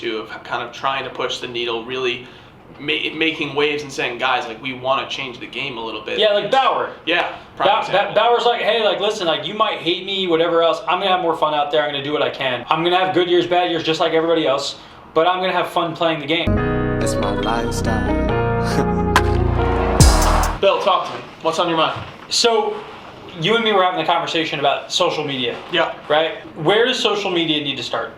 of kind of trying to push the needle, really making waves and saying, guys, like, we want to change the game a little bit. Yeah, like Bauer. Yeah. Bauer's like, hey, like, listen, like, you might hate me, whatever else. I'm going to have more fun out there. I'm going to do what I can. I'm going to have good years, bad years, just like everybody else. But I'm going to have fun playing the game. It's my lifestyle. Bill, talk to me. What's on your mind? So, you and me were having a conversation about social media. Yeah. Right? Where does social media need to start?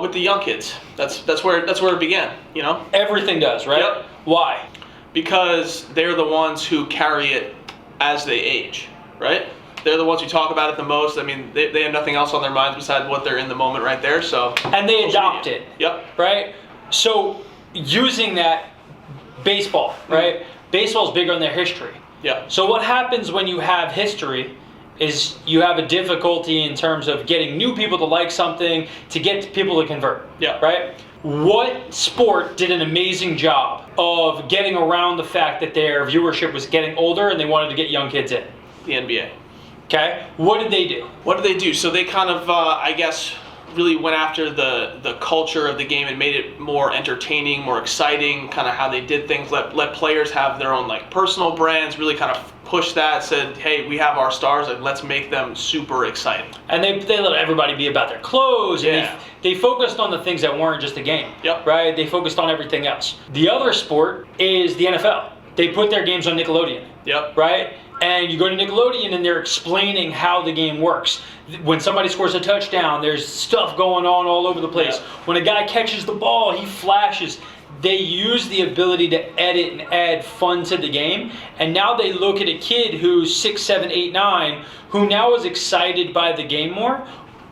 With the young kids. That's where it began, you know? Everything does, right? Yep. Why? Because they're the ones who carry it as they age, right? They're the ones who talk about it the most. I mean, they have nothing else on their minds besides what they're in the moment right there, so. And they adopt it. Yep. Right? So, using that, baseball, right? Baseball's big on their history. Yeah. So what happens when you have history is you have a difficulty in terms of getting new people to like something, to get people to convert. Yeah. Right? What sport did an amazing job of getting around the fact that their viewership was getting older and they wanted to get young kids in? The NBA. Okay. What did they do? What did they do? So they kind of, I guess, really went after the culture of the game and made it more entertaining, more exciting, kind of how they did things, let players have their own like personal brands, really kind of push that, said, hey, we have our stars, like, let's make them super exciting. And they let everybody be about their clothes. Yeah. And they focused on the things that weren't just a game. Yep. Right? They focused on everything else. The other sport is the NFL. They put their games on Nickelodeon. Yep. Right? And you go to Nickelodeon and they're explaining how the game works. When somebody scores a touchdown, there's stuff going on all over the place. Yeah. When a guy catches the ball, he flashes. They use the ability to edit and add fun to the game. And now they look at a kid who's 6, 7, 8, 9, who now is excited by the game more.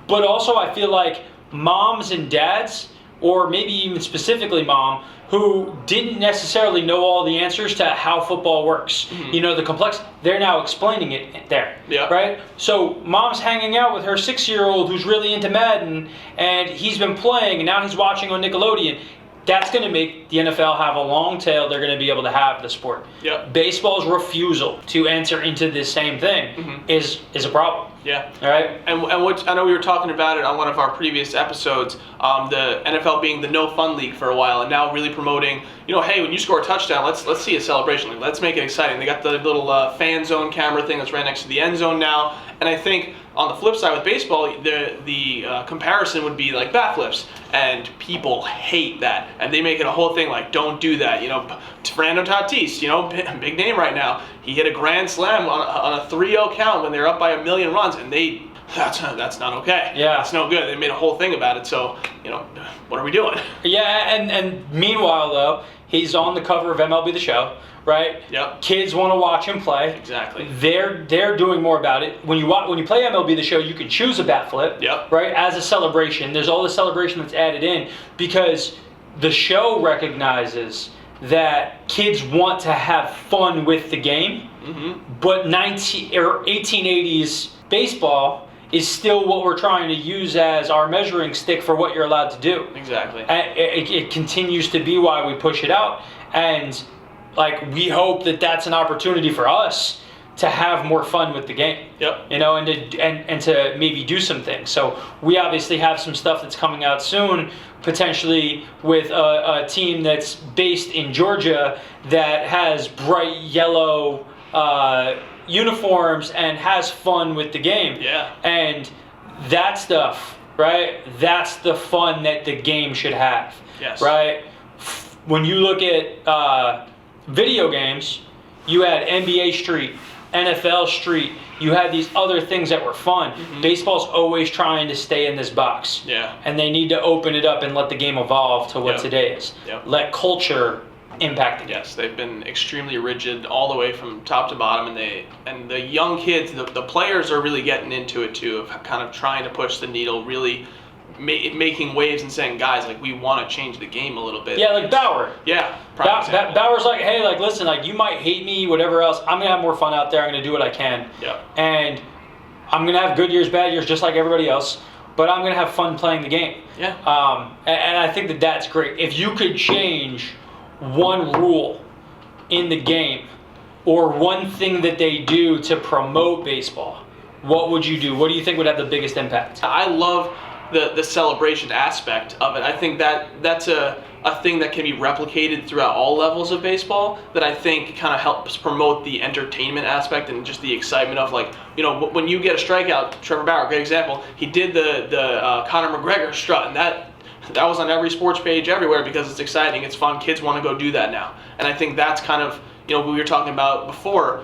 But also I feel like moms and dads, or maybe even specifically mom, who didn't necessarily know all the answers to how football works. Mm-hmm. You know, the complex, they're now explaining it there. Yeah. Right? So mom's hanging out with her 6-year-old who's really into Madden, and he's been playing, and now he's watching on Nickelodeon. That's going to make the NFL have a long tail. They're going to be able to have the sport. Yep. Baseball's refusal to enter into this same thing is a problem. Yeah. All right. And what I know we were talking about it on one of our previous episodes, the NFL being the no fun league for a while, and now really promoting, you know, hey, when you score a touchdown, let's see a celebration. Like, let's make it exciting. They got the little fan zone camera thing that's right next to the end zone now, and I think on the flip side with baseball, the comparison would be like bat flips, and people hate that, and they make it a whole thing like, don't do that. You know, Fernando Tatis, you know, big name right now. He hit a grand slam on a 3-0 count when they're up by 1 million runs, and that's not okay. Yeah, that's no good. They made a whole thing about it. So, you know, what are we doing? Yeah, and meanwhile though, he's on the cover of MLB The Show, right? Yep. Kids want to watch him play. Exactly. They're doing more about it. When you play MLB The Show, you can choose a bat flip. Yep. Right, as a celebration. There's all the celebration that's added in because the show recognizes that kids want to have fun with the game, but 1880s baseball is still what we're trying to use as our measuring stick for what you're allowed to do. Exactly. And it continues to be why we push it out, and like we hope that that's an opportunity for us to have more fun with the game. Yep. You know, and to maybe do some things. So we obviously have some stuff that's coming out soon, potentially with a team that's based in Georgia that has bright yellow uniforms and has fun with the game. Yeah. And that stuff, right? That's the fun that the game should have. Yes. Right? When you look at video games, you had NBA Street, NFL Street, you had these other things that were fun. Baseball's always trying to stay in this box. Yeah. And they need to open it up and let the game evolve to what Yep. today is. Yep. Let culture impact the game. Yes, they've been extremely rigid all the way from top to bottom, and the young kids, the players are really getting into it too, of kind of trying to push the needle, really making waves and saying, guys, like, we want to change the game a little bit. Yeah, like Bauer. Yeah. Bauer's like, hey, like, listen, like, you might hate me, whatever else. I'm going to have more fun out there. I'm going to do what I can. Yeah. And I'm going to have good years, bad years, just like everybody else. But I'm going to have fun playing the game. Yeah. And I think that that's great. If you could change one rule in the game or one thing that they do to promote baseball, what would you do? What do you think would have the biggest impact? I love the celebration aspect of it. I think that's a thing that can be replicated throughout all levels of baseball, that I think kind of helps promote the entertainment aspect and just the excitement of, like, when you get a strikeout. Trevor Bauer, great example. He did the Conor McGregor strut, and that was on every sports page everywhere because it's exciting, it's fun, kids want to go do that now. And I think that's kind of, we were talking about before,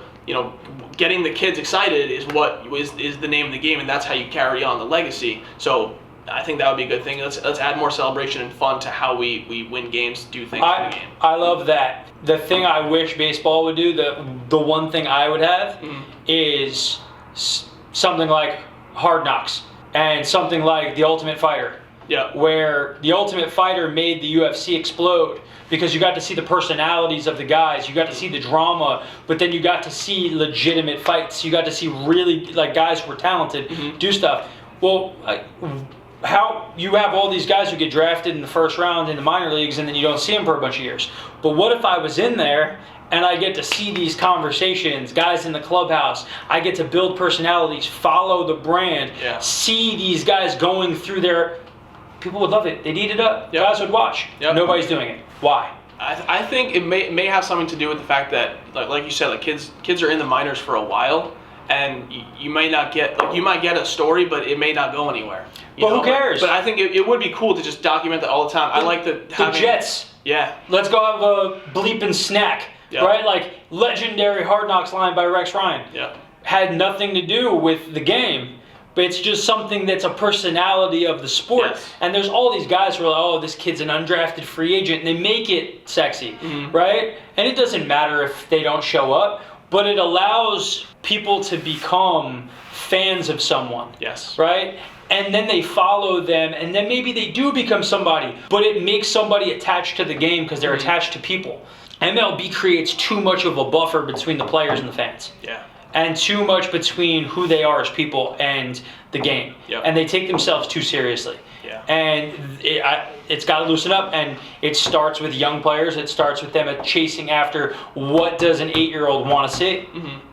getting the kids excited is what is the name of the game, and that's how you carry on the legacy. So I think that would be a good thing. Let's add more celebration and fun to how we win games, do things in the game. I love that. The thing I wish baseball would do, the one thing I would have, is something like Hard Knocks and something like The Ultimate Fighter. Yeah. Where The Ultimate Fighter made the UFC explode because you got to see the personalities of the guys, you got to see the drama, but then you got to see legitimate fights. You got to see really, like, guys who were talented do stuff. Well, how you have all these guys who get drafted in the first round in the minor leagues and then you don't see them for a bunch of years. But what if I was in there and I get to see these conversations, guys in the clubhouse, I get to build personalities, follow the brand, see these guys going through their... People would love it. They'd eat it up. Yep. Guys would watch. Yep. Nobody's doing it. Why? I think it may have something to do with the fact that, like you said, like kids are in the minors for a while, and you might not get, you might get a story, but it may not go anywhere. But who cares? But I think it would be cool to just document that all the time. I like the Jets. Yeah. Let's go have a bleeping snack. Yep. Right? Like, legendary Hard Knocks line by Rex Ryan. Yeah. Had nothing to do with the game. But it's just something that's a personality of the sport. Yes. And there's all these guys who are like, oh, this kid's an undrafted free agent. And they make it sexy, right? And it doesn't matter if they don't show up. But it allows people to become fans of someone. Yes. Right? And then they follow them. And then maybe they do become somebody. But it makes somebody attached to the game because they're attached to people. MLB creates too much of a buffer between the players and the fans. Yeah. And too much between who they are as people and the game. Yep. And they take themselves too seriously. Yeah. And it's got to loosen up, and it starts with young players. It starts with them chasing after what does an 8-year-old want to see.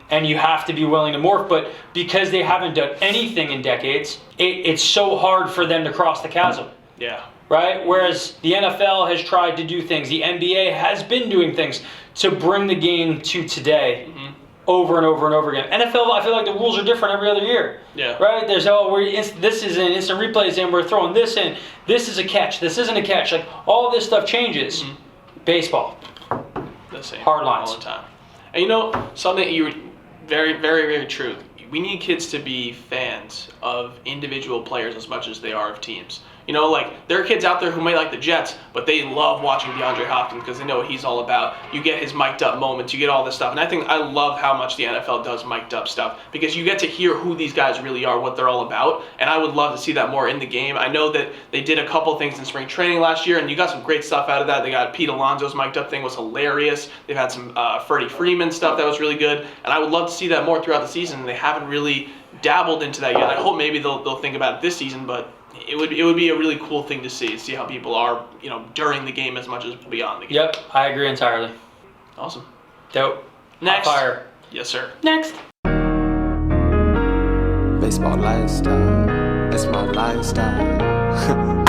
And you have to be willing to morph. But because they haven't done anything in decades, it's so hard for them to cross the chasm. Yeah. Right? Whereas the NFL has tried to do things. The NBA has been doing things to bring the game to today. Over and over and over again. NFL, I feel like the rules are different every other year. Yeah. Right? There's, this is an instant replays in, we're throwing this in. This is a catch. This isn't a catch. Like, all this stuff changes. Baseball. The same. Hard lines. All the time. And something you were very, very, very true. We need kids to be fans of individual players as much as they are of teams. Like, there are kids out there who may like the Jets, but they love watching DeAndre Hopkins because they know what he's all about. You get his mic'd up moments, you get all this stuff. And I love how much the NFL does mic'd up stuff because you get to hear who these guys really are, what they're all about. And I would love to see that more in the game. I know that they did a couple things in spring training last year, and you got some great stuff out of that. They got Pete Alonso's mic'd up thing was hilarious. They've had some Freddie Freeman stuff that was really good. And I would love to see that more throughout the season. And they haven't really dabbled into that yet. I hope maybe they'll think about it this season, but it would be a really cool thing to see how people are, during the game as much as beyond the game. Yep, I agree entirely. Awesome. Dope. Next. Hot fire. Yes, sir. Next. Baseball lifestyle, it's my lifestyle.